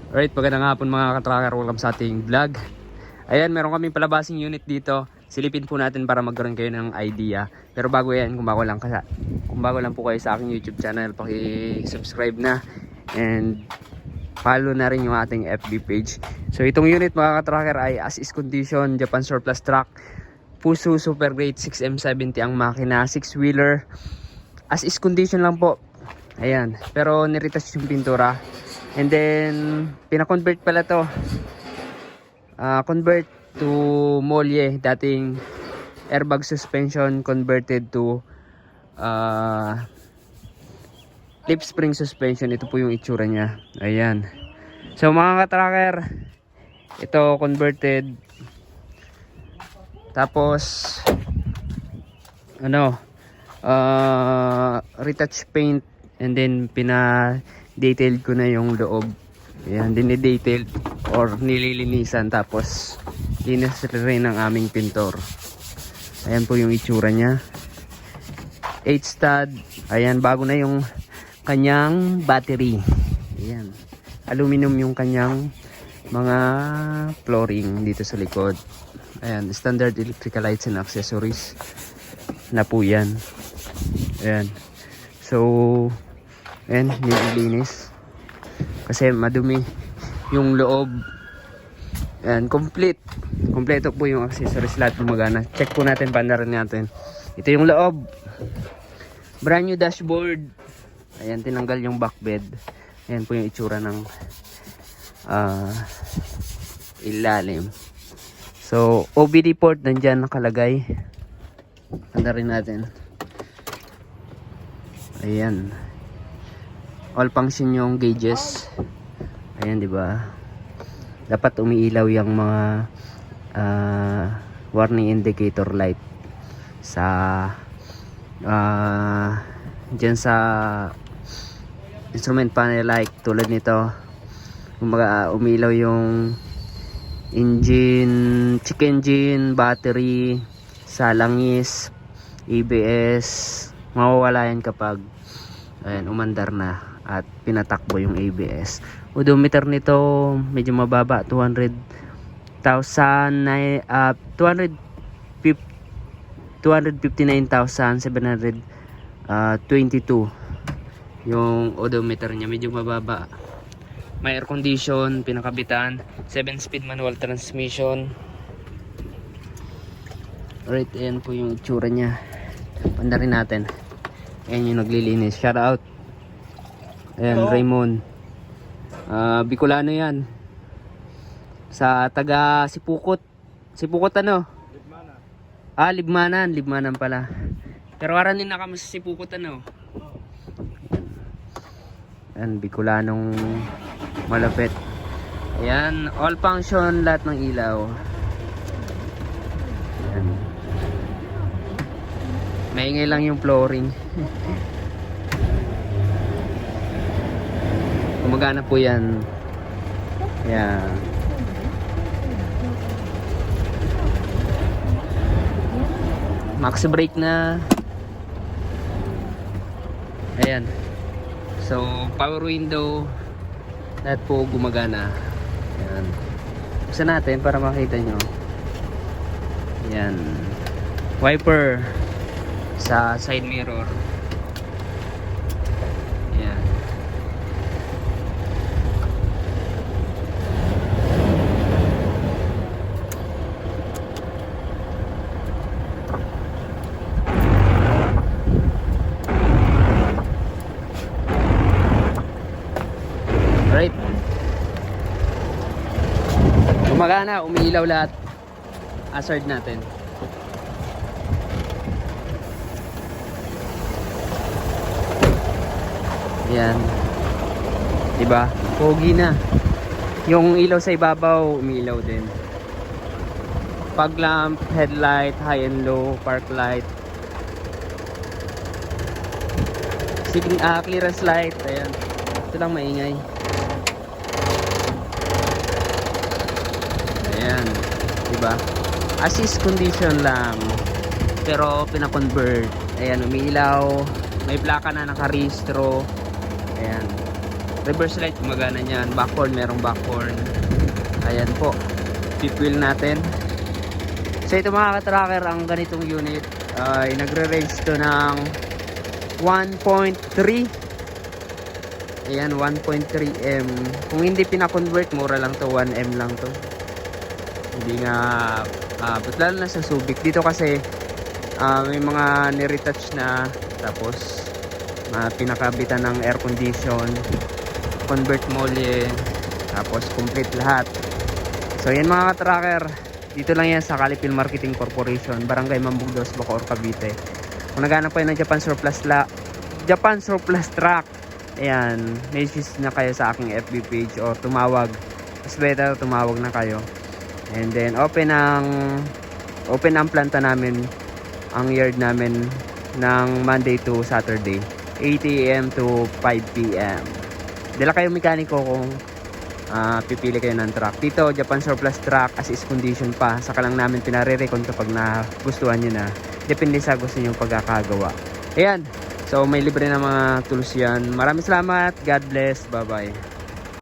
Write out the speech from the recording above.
Alright, magandang hapon mga ka-tracker, welcome sa ating vlog. Ayan, meron kaming palabasing unit dito. Silipin po natin para magkaroon kayo ng idea. Pero bago yan, kung bago lang po kayo sa aking YouTube channel, paki-subscribe na and follow na rin yung ating FB page. So itong unit mga ka-tracker ay as is condition, Japan surplus truck, Fuso super great 6M70 ang makina, 6-wheeler. As is condition lang po. Ayan, pero niretouch yung pintura. And then, pina-convert pala to. Convert to Molye. Dating airbag suspension converted to lip spring suspension. Ito po yung itsura niya. Ayan. So mga ka-tracker, ito converted. Tapos, retouch paint. And then, detailed ko na yung loob. Ayan, dinidetailed or nililinisan. Tapos, linis rin ng aming pintor. Ayan po yung itsura niya. 8 stud. Ayan, bago na yung kanyang battery. Ayan. Aluminum yung kanyang mga flooring dito sa likod. Ayan, standard electrical lights and accessories na po yan. Ayan. So, ayan, nililinis kasi madumi yung loob. Ayan, kompleto po yung accessories, lahat gumagana. Check po natin, pandaran natin. Ito yung loob, brand new dashboard. Ayan, tinanggal yung back bed. Ayan po yung itsura ng ilalim. So OBD port nandyan nakalagay, pandarin natin. Ayan, all function yung gauges. Ayan, di ba? Dapat umiilaw yung mga warning indicator light sa dyan sa instrument panel light tulad nito. Kumbaga umiilaw yung engine, check engine, battery, salangis, ABS. Mawawala yan kapag ayan, umandar na at pinatakbo yung ABS. Odometer nito medyo mababa, 259,722 yung odometer niya, medyo mababa. May air condition, pinakabitan, 7-speed manual transmission. Alright, ayan po yung itsura niya. Pandarin natin. Ayan yung naglilinis. Shout out. Ayan, hello. Raymond. Bicolano yan. Sa taga Sipukot. Sipukot ano? Libmanan. Libmanan pala. Pero aranin na kami sa Sipukot ano. Ayan, Bicolanong malapit. Ayan, all function, lahat ng ilaw. Ayan. Maingay lang yung flooring. Gumagana po yan. Ayan. Max brake na. Ayan. So, power window. Lahat po gumagana. Ayan. Buksan natin para makita nyo. Ayan. Wiper sa side mirror. Ayan. Alright. Gumagana, umiilaw lahat. Hazard natin. Yan. Diba? Pogi na. Yung ilaw sa ibabaw, umiilaw din. Fog lamp, headlight, high and low, park light. Clearance light. Ayan. Ito lang maingay. Ayan. Diba? Assist condition lang. Pero pina-convert. Ayan, umiilaw. May plaka na nakarehistro. Ayan. Reverse light, gumagana yan. Backhorn, merong backhorn. Ayan po. Fifth wheel natin. So ito mga ka-tracker, ang ganitong unit ay nagre-range to ng 1.3. Ayan, 1.3M. Kung hindi pina-convert, mura lang to, 1M lang to. Hindi nga, but lalo na sa Subic. Dito kasi, may mga niretouch na, tapos, pinakabitan ng air condition, convert molye, tapos complete lahat. So yan mga ka-tracker, dito lang yan sa Calipil Marketing Corporation, Barangay Mambugdos, Bacoor, Cavite. Kung naghanap kayo ng Japan Surplus Truck, ayan, message na kayo sa aking FB page or tumawag. Mas better tumawag na kayo. And then open ang planta namin, ang yard namin ng Monday to Saturday, 8 AM to 5 PM. Dala kayo mekaniko kung pipili kayo ng truck. Dito, Japan Surplus Truck, as is condition pa. Saka lang namin pinare-recon kapag nagustuhan nyo na. Depende sa gusto nyo pagkakagawa. Ayan. So, may libre na mga tools yan. Maraming salamat. God bless. Bye-bye.